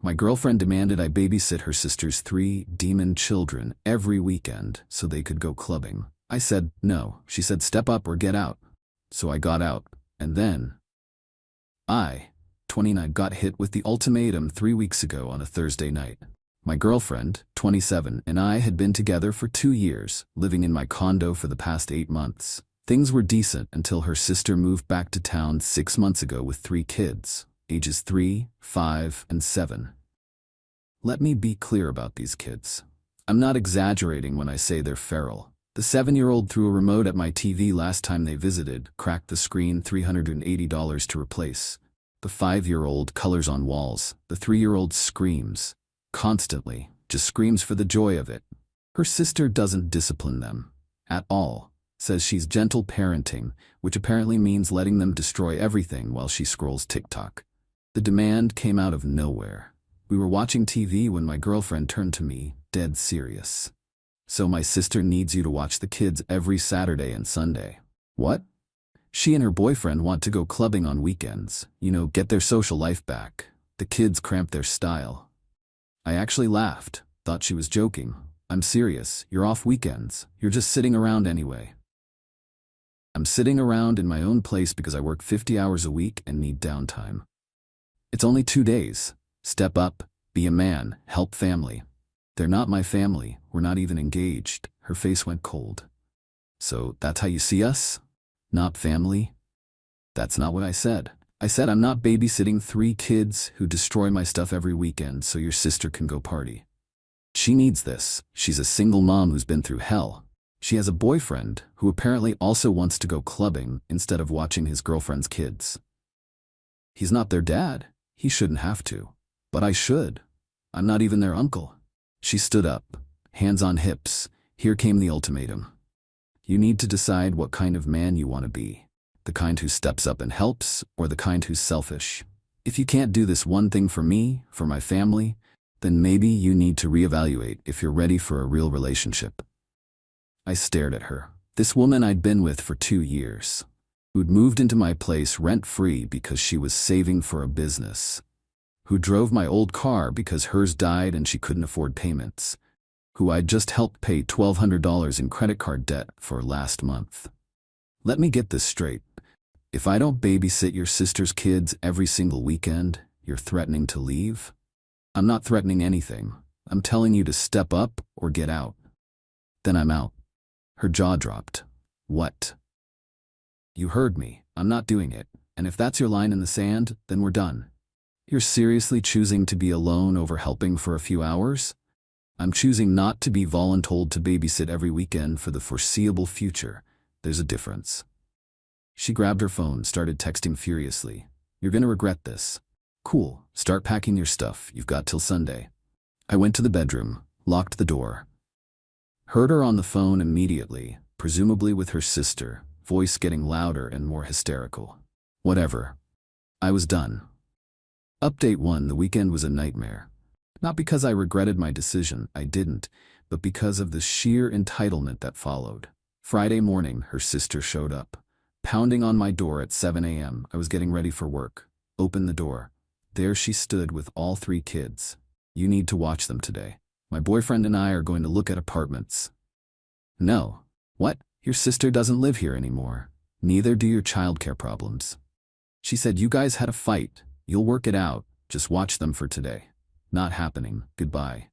My girlfriend demanded I babysit her sister's 3 demon children every weekend so they could go clubbing. I said no. She said step up or get out. So I got out, and then I, 29, got hit with the ultimatum 3 weeks ago on a Thursday night. My girlfriend, 27, and I had been together for 2 years, living in my condo for the past 8 months. Things were decent until her sister moved back to town 6 months ago with 3 kids, ages 3, 5, and 7. Let me be clear about these kids. I'm not exaggerating when I say they're feral. The 7-year-old threw a remote at my TV last time they visited, cracked the screen, $380 to replace. The 5-year-old colors on walls. The 3-year-old screams. Constantly. Just screams for the joy of it. Her sister doesn't discipline them. At all. Says she's gentle parenting, which apparently means letting them destroy everything while she scrolls TikTok. The demand came out of nowhere. We were watching TV when my girlfriend turned to me, dead serious. So my sister needs you to watch the kids every Saturday and Sunday. What? She and her boyfriend want to go clubbing on weekends, get their social life back. The kids cramp their style. I actually laughed, thought she was joking. I'm serious, you're off weekends, you're just sitting around anyway. I'm sitting around in my own place because I work 50 hours a week and need downtime. It's only 2 days. Step up, be a man, help family. They're not my family, we're not even engaged. Her face went cold. So that's how you see us? Not family? That's not what I said. I said I'm not babysitting 3 kids who destroy my stuff every weekend so your sister can go party. She needs this. She's a single mom who's been through hell. She has a boyfriend who apparently also wants to go clubbing instead of watching his girlfriend's kids. He's not their dad. He shouldn't have to. But I should. I'm not even their uncle. She stood up, hands on hips. Here came the ultimatum. You need to decide what kind of man you want to be. The kind who steps up and helps, or the kind who's selfish. If you can't do this one thing for me, for my family, then maybe you need to reevaluate if you're ready for a real relationship. I stared at her. This woman I'd been with for 2 years, who'd moved into my place rent-free because she was saving for a business, who drove my old car because hers died and she couldn't afford payments, who I'd just helped pay $1,200 in credit card debt for last month. Let me get this straight. If I don't babysit your sister's kids every single weekend, you're threatening to leave? I'm not threatening anything. I'm telling you to step up or get out. Then I'm out. Her jaw dropped. What? You heard me. I'm not doing it. And if that's your line in the sand, then we're done. You're seriously choosing to be alone over helping for a few hours? I'm choosing not to be voluntold to babysit every weekend for the foreseeable future. There's a difference. She grabbed her phone, started texting furiously. You're gonna regret this. Cool, start packing your stuff. You've got till Sunday. I went to the bedroom, locked the door. Heard her on the phone immediately, presumably with her sister, voice getting louder and more hysterical. Whatever. I was done. Update 1: the weekend was a nightmare. Not because I regretted my decision, I didn't, but because of the sheer entitlement that followed. Friday morning, her sister showed up, pounding on my door at 7 a.m. I was getting ready for work. Opened the door. There she stood with all 3 kids. You need to watch them today. My boyfriend and I are going to look at apartments. No. What? Your sister doesn't live here anymore. Neither do your childcare problems. She said you guys had a fight. You'll work it out. Just watch them for today. Not happening. Goodbye.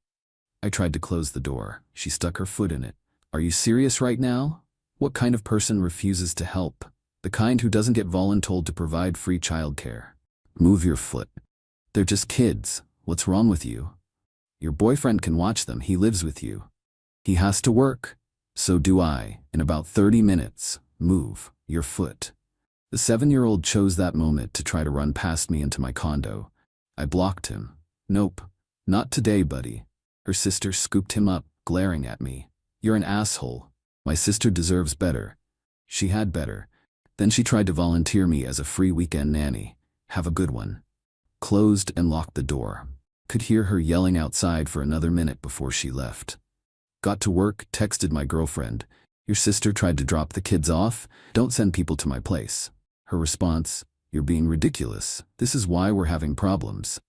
I tried to close the door. She stuck her foot in it. Are you serious right now? What kind of person refuses to help? The kind who doesn't get voluntold to provide free childcare. Move your foot. They're just kids. What's wrong with you? Your boyfriend can watch them. He lives with you. He has to work. So do I. In about 30 minutes. Move your foot. The 7-year-old chose that moment to try to run past me into my condo. I blocked him. Nope. Not today, buddy. Her sister scooped him up, glaring at me. You're an asshole. My sister deserves better. She had better. Then she tried to volunteer me as a free weekend nanny. Have a good one. Closed and locked the door. Could hear her yelling outside for another minute before she left. Got to work, texted my girlfriend. Your sister tried to drop the kids off. Don't send people to my place. Her response, you're being ridiculous. This is why we're having problems.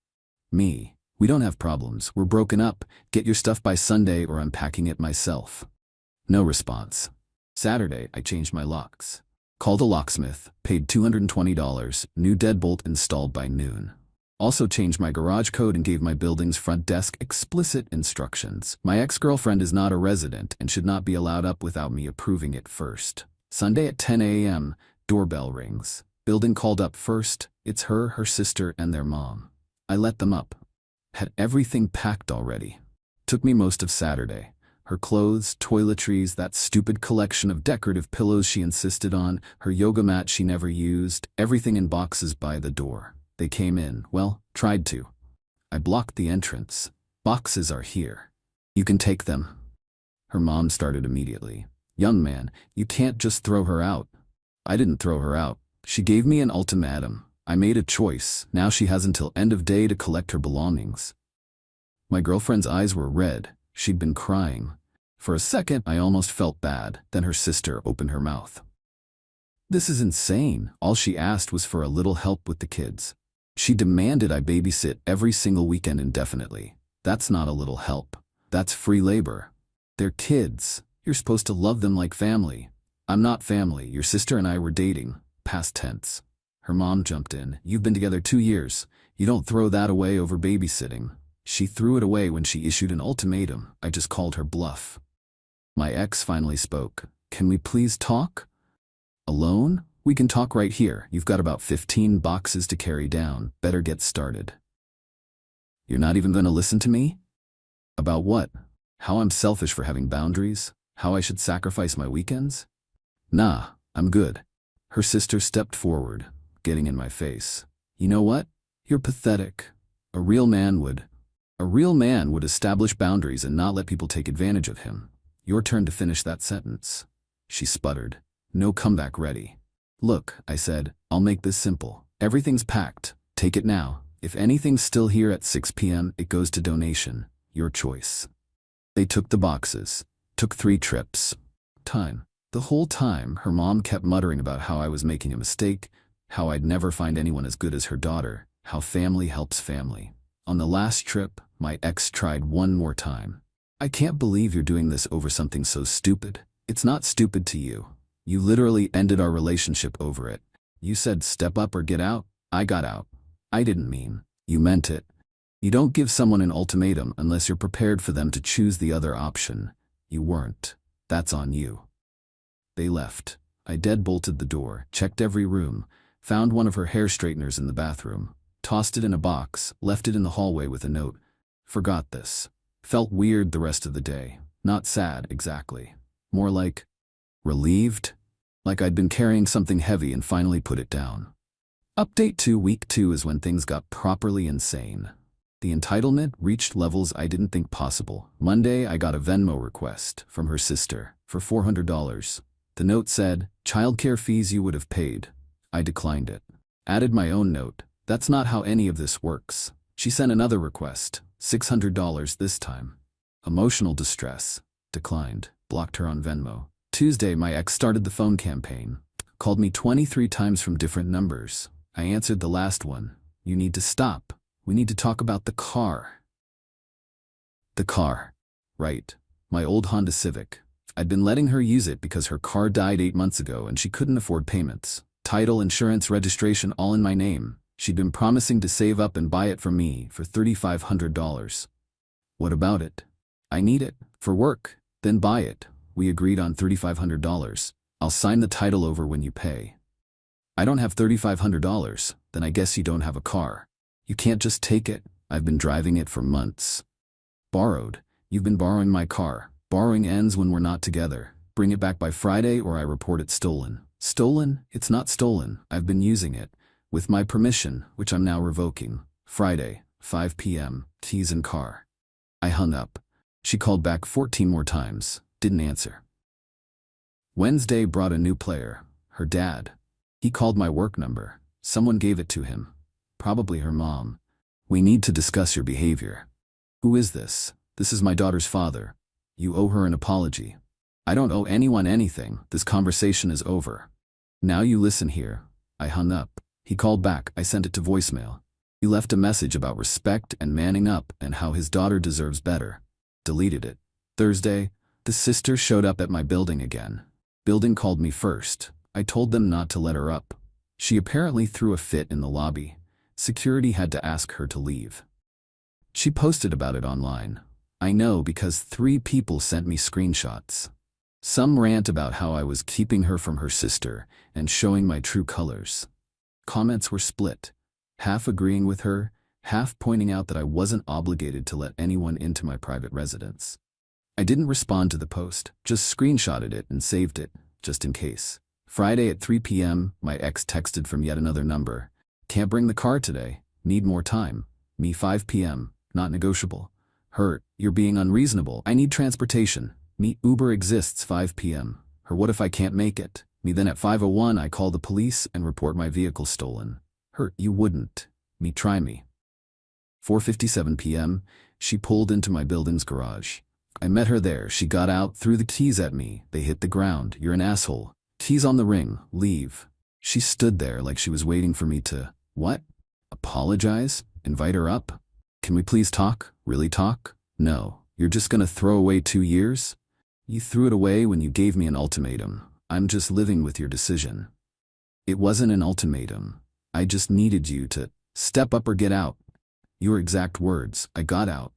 Me. We don't have problems. We're broken up. Get your stuff by Sunday or I'm packing it myself. No response. Saturday, I changed my locks. Called a locksmith, paid $220, new deadbolt installed by noon. Also changed my garage code and gave my building's front desk explicit instructions. My ex-girlfriend is not a resident and should not be allowed up without me approving it first. Sunday at 10 a.m., doorbell rings. Building called up first. It's her sister, and their mom. I let them up. Had everything packed already. Took me most of Saturday. Her clothes, toiletries, that stupid collection of decorative pillows she insisted on, her yoga mat she never used, everything in boxes by the door. They came in, well, tried to. I blocked the entrance. Boxes are here. You can take them. Her mom started immediately. Young man, you can't just throw her out. I didn't throw her out. She gave me an ultimatum. I made a choice. Now she has until end of day to collect her belongings. My girlfriend's eyes were red. She'd been crying. For a second, I almost felt bad. Then her sister opened her mouth. This is insane. All she asked was for a little help with the kids. She demanded I babysit every single weekend indefinitely. That's not a little help. That's free labor. They're kids. You're supposed to love them like family. I'm not family. Your sister and I were dating. Past tense. Her mom jumped in. You've been together 2 years. You don't throw that away over babysitting. She threw it away when she issued an ultimatum. I just called her bluff. My ex finally spoke. Can we please talk? Alone? We can talk right here. You've got about 15 boxes to carry down. Better get started. You're not even going to listen to me? About what? How I'm selfish for having boundaries? How I should sacrifice my weekends? Nah, I'm good. Her sister stepped forward, getting in my face. You know what? You're pathetic. A real man would establish boundaries and not let people take advantage of him. Your turn to finish that sentence. She sputtered. No comeback ready. Look, I said, I'll make this simple. Everything's packed. Take it now. If anything's still here at 6 p.m., it goes to donation. Your choice. They took the boxes. Took 3 trips. Time. The whole time, her mom kept muttering about how I was making a mistake, how I'd never find anyone as good as her daughter, how family helps family. On the last trip, my ex tried one more time. I can't believe you're doing this over something so stupid. It's not stupid to you. You literally ended our relationship over it. You said step up or get out. I got out. I didn't mean. You meant it. You don't give someone an ultimatum unless you're prepared for them to choose the other option. You weren't. That's on you. They left. I deadbolted the door, checked every room, found one of her hair straighteners in the bathroom, tossed it in a box, left it in the hallway with a note. Forgot this. Felt weird the rest of the day. Not sad, exactly. More like relieved. Like I'd been carrying something heavy and finally put it down. Update 2. Week 2 is when things got properly insane. The entitlement reached levels I didn't think possible. Monday, I got a Venmo request from her sister for $400. The note said, childcare fees you would have paid. I declined it. Added my own note. That's not how any of this works. She sent another request, $600 this time. Emotional distress. Declined. Blocked her on Venmo. Tuesday, my ex started the phone campaign. Called me 23 times from different numbers. I answered the last one. You need to stop. We need to talk about the car. The car. Right. My old Honda Civic. I'd been letting her use it because her car died 8 months ago and she couldn't afford payments. Title, insurance, registration, all in my name. She'd been promising to save up and buy it from me for $3,500. What about it? I need it. For work. Then buy it. We agreed on $3,500. I'll sign the title over when you pay. I don't have $3,500. Then I guess you don't have a car. You can't just take it. I've been driving it for months. Borrowed. You've been borrowing my car. Borrowing ends when we're not together. Bring it back by Friday or I report it stolen. Stolen? It's not stolen. I've been using it. With my permission, which I'm now revoking. Friday, 5 p.m., keys in car. I hung up. She called back 14 more times. Didn't answer. Wednesday brought a new player. Her dad. He called my work number. Someone gave it to him. Probably her mom. We need to discuss your behavior. Who is this? This is my daughter's father. You owe her an apology. I don't owe anyone anything. This conversation is over. Now you listen here. I hung up. He called back. I sent it to voicemail. He left a message about respect and manning up and how his daughter deserves better. Deleted it. Thursday, the sister showed up at my building again. Building called me first. I told them not to let her up. She apparently threw a fit in the lobby. Security had to ask her to leave. She posted about it online. I know because 3 people sent me screenshots. Some rant about how I was keeping her from her sister and showing my true colors. Comments were split, half agreeing with her, half pointing out that I wasn't obligated to let anyone into my private residence. I didn't respond to the post, just screenshotted it and saved it, just in case. Friday at 3 p.m., my ex texted from yet another number. Can't bring the car today. Need more time. Me 5 p.m. Not negotiable. Her, you're being unreasonable. I need transportation. Me, Uber exists 5 p.m. Her, what if I can't make it? Me, then at 5:01 I call the police and report my vehicle stolen. Her, you wouldn't. Me, try me. 4:57 p.m., she pulled into my building's garage. I met her there. She got out, threw the keys at me. They hit the ground. You're an asshole. Keys on the ring. Leave. She stood there like she was waiting for me to, what? Apologize? Invite her up? Can we please talk? Really talk? No. You're just gonna throw away 2 years? You threw it away when you gave me an ultimatum. I'm just living with your decision. It wasn't an ultimatum. I just needed you to step up or get out. Your exact words. I got out.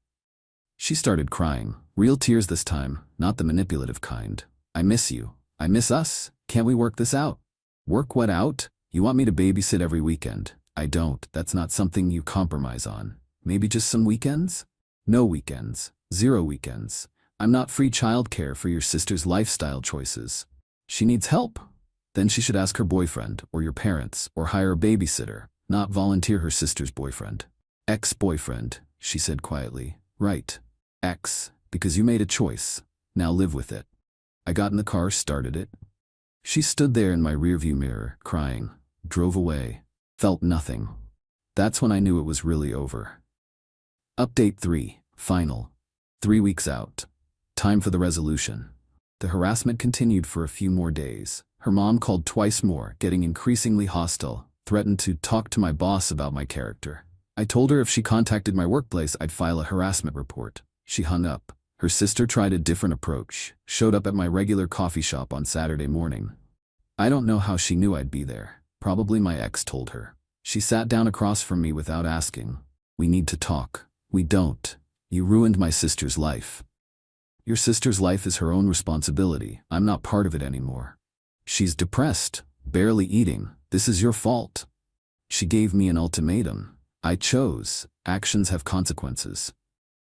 She started crying. Real tears this time, not the manipulative kind. I miss you. I miss us. Can't we work this out? Work what out? You want me to babysit every weekend? I don't. That's not something you compromise on. Maybe just some weekends? No weekends. 0 weekends. I'm not free childcare for your sister's lifestyle choices. She needs help. Then she should ask her boyfriend or your parents or hire a babysitter, not volunteer her sister's boyfriend. Ex-boyfriend, she said quietly. Right. Ex, because you made a choice. Now live with it. I got in the car, started it. She stood there in my rearview mirror, crying, drove away, felt nothing. That's when I knew it was really over. Update 3, final. 3 weeks out. Time for the resolution. The harassment continued for a few more days. Her mom called twice more, getting increasingly hostile, threatened to talk to my boss about my character. I told her if she contacted my workplace, I'd file a harassment report. She hung up. Her sister tried a different approach, showed up at my regular coffee shop on Saturday morning. I don't know how she knew I'd be there. Probably my ex told her. She sat down across from me without asking. We need to talk. We don't. You ruined my sister's life. Your sister's life is her own responsibility. I'm not part of it anymore. She's depressed, barely eating. This is your fault. She gave me an ultimatum. I chose. Actions have consequences.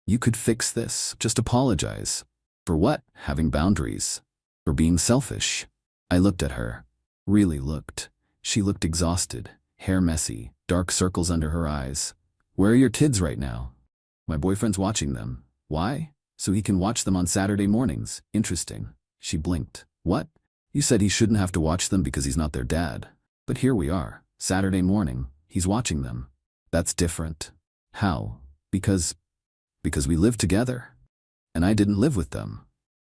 You could fix this. Just apologize. For what? Having boundaries. For being selfish. I looked at her. Really looked. She looked exhausted, hair messy, dark circles under her eyes. Where are your kids right now? My boyfriend's watching them. Why? So he can watch them on Saturday mornings. Interesting. She blinked. What? You said he shouldn't have to watch them because he's not their dad. But here we are. Saturday morning. He's watching them. That's different. How? Because we live together. And I didn't live with them.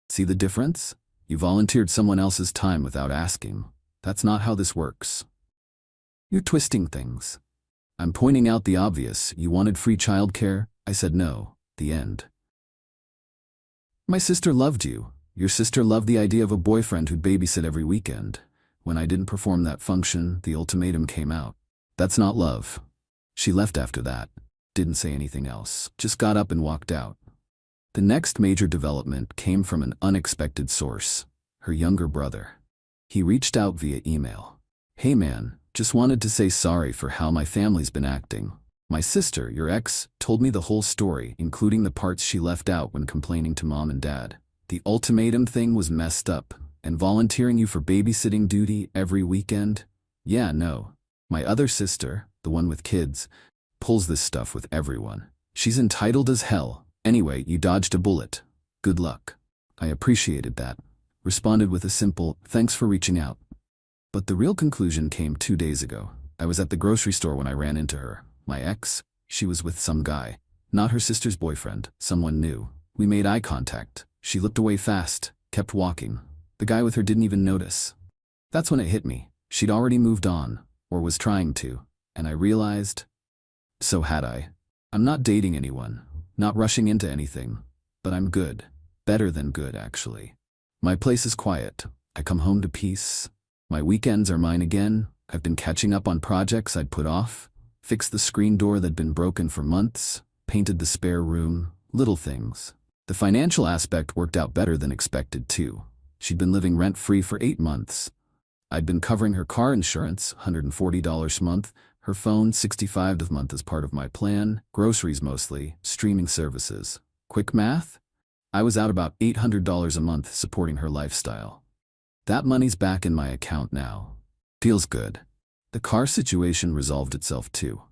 See the difference? You volunteered someone else's time without asking. That's not how this works. You're twisting things. I'm pointing out the obvious. You wanted free childcare? I said no. The end. My sister loved you. Your sister loved the idea of a boyfriend who'd babysit every weekend. When I didn't perform that function, the ultimatum came out. That's not love. She left after that. Didn't say anything else. Just got up and walked out. The next major development came from an unexpected source. Her younger brother. He reached out via email. Hey man, just wanted to say sorry for how my family's been acting. My sister, your ex, told me the whole story, including the parts she left out when complaining to mom and dad. The ultimatum thing was messed up, and volunteering you for babysitting duty every weekend? Yeah, no. My other sister, the one with kids, pulls this stuff with everyone. She's entitled as hell. Anyway, you dodged a bullet. Good luck. I appreciated that. Responded with a simple, thanks for reaching out. But the real conclusion came 2 days ago. I was at the grocery store when I ran into her. My ex, she was with some guy. Not her sister's boyfriend, someone new. We made eye contact. She looked away fast, kept walking. The guy with her didn't even notice. That's when it hit me. She'd already moved on, or was trying to, and I realized So had I. I'm not dating anyone, not rushing into anything, but I'm good. Better than good, actually. My place is quiet. I come home to peace. My weekends are mine again. I've been catching up on projects I'd put off, fixed the screen door that'd been broken for months, painted the spare room, little things. The financial aspect worked out better than expected, too. She'd been living rent-free for 8 months. I'd been covering her car insurance, $140 a month, her phone, $65 a month as part of my plan, groceries mostly, streaming services. Quick math? I was out about $800 a month supporting her lifestyle. That money's back in my account now. Feels good. The car situation resolved itself too.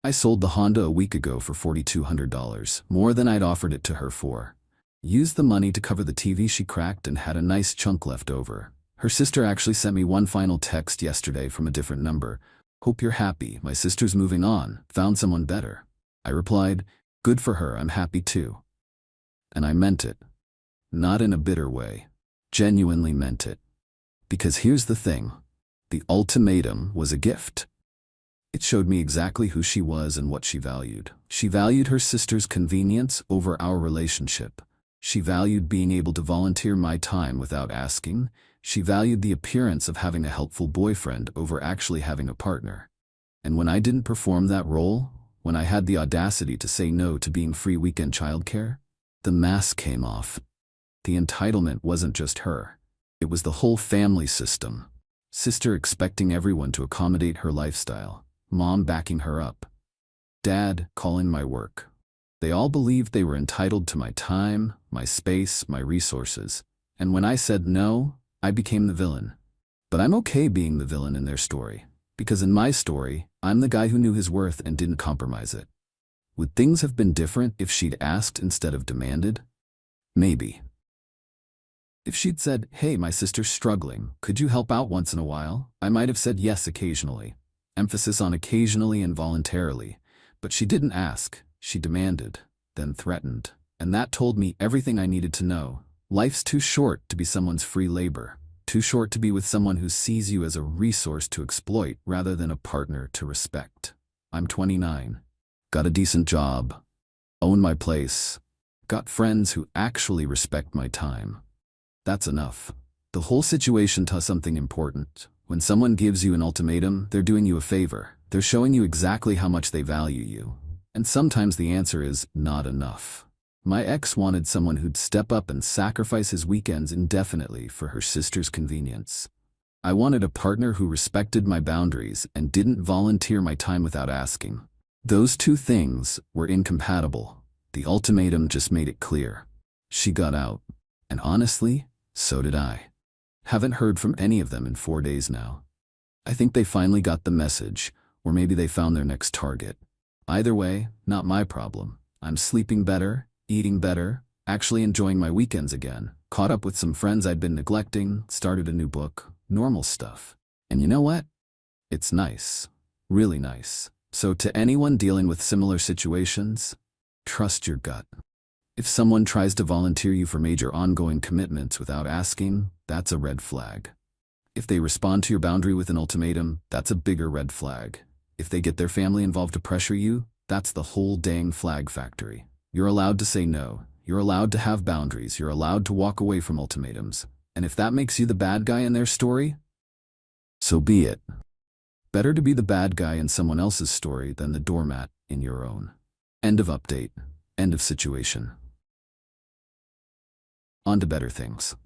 I sold the Honda a week ago for $4,200, more than I'd offered it to her for. Used the money to cover the TV she cracked and had a nice chunk left over. Her sister actually sent me one final text yesterday from a different number. "Hope you're happy. My sister's moving on. Found someone better." I replied, "Good for her. I'm happy too." And I meant it. Not in a bitter way. Genuinely meant it. Because here's the thing. The ultimatum was a gift. It showed me exactly who she was and what she valued. She valued her sister's convenience over our relationship. She valued being able to volunteer my time without asking. She valued the appearance of having a helpful boyfriend over actually having a partner. And when I didn't perform that role, when I had the audacity to say no to being free weekend childcare, the mask came off. The entitlement wasn't just her. It was the whole family system. Sister expecting everyone to accommodate her lifestyle. Mom backing her up. Dad calling my work. They all believed they were entitled to my time, my space, my resources. And when I said no, I became the villain. But I'm okay being the villain in their story. Because in my story, I'm the guy who knew his worth and didn't compromise it. Would things have been different if she'd asked instead of demanded? Maybe. If she'd said, "Hey, my sister's struggling, could you help out once in a while?" I might have said yes occasionally. Emphasis on occasionally and voluntarily. But she didn't ask. She demanded, then threatened. And that told me everything I needed to know. Life's too short to be someone's free labor. Too short to be with someone who sees you as a resource to exploit rather than a partner to respect. I'm 29. Got a decent job. Own my place. Got friends who actually respect my time. That's enough. The whole situation tells something important. When someone gives you an ultimatum, they're doing you a favor. They're showing you exactly how much they value you. And sometimes the answer is not enough. My ex wanted someone who'd step up and sacrifice his weekends indefinitely for her sister's convenience. I wanted a partner who respected my boundaries and didn't volunteer my time without asking. Those two things were incompatible. The ultimatum just made it clear. She got out. And honestly, so did I. Haven't heard from any of them in 4 days now. I think they finally got the message, or maybe they found their next target. Either way, not my problem. I'm sleeping better, eating better, actually enjoying my weekends again, caught up with some friends I'd been neglecting, started a new book, normal stuff. And you know what? It's nice. Really nice. So to anyone dealing with similar situations, trust your gut. If someone tries to volunteer you for major ongoing commitments without asking, that's a red flag. If they respond to your boundary with an ultimatum, that's a bigger red flag. If they get their family involved to pressure you, that's the whole dang flag factory. You're allowed to say no. You're allowed to have boundaries. You're allowed to walk away from ultimatums. And if that makes you the bad guy in their story, so be it. Better to be the bad guy in someone else's story than the doormat in your own. End of update. End of situation. On to better things.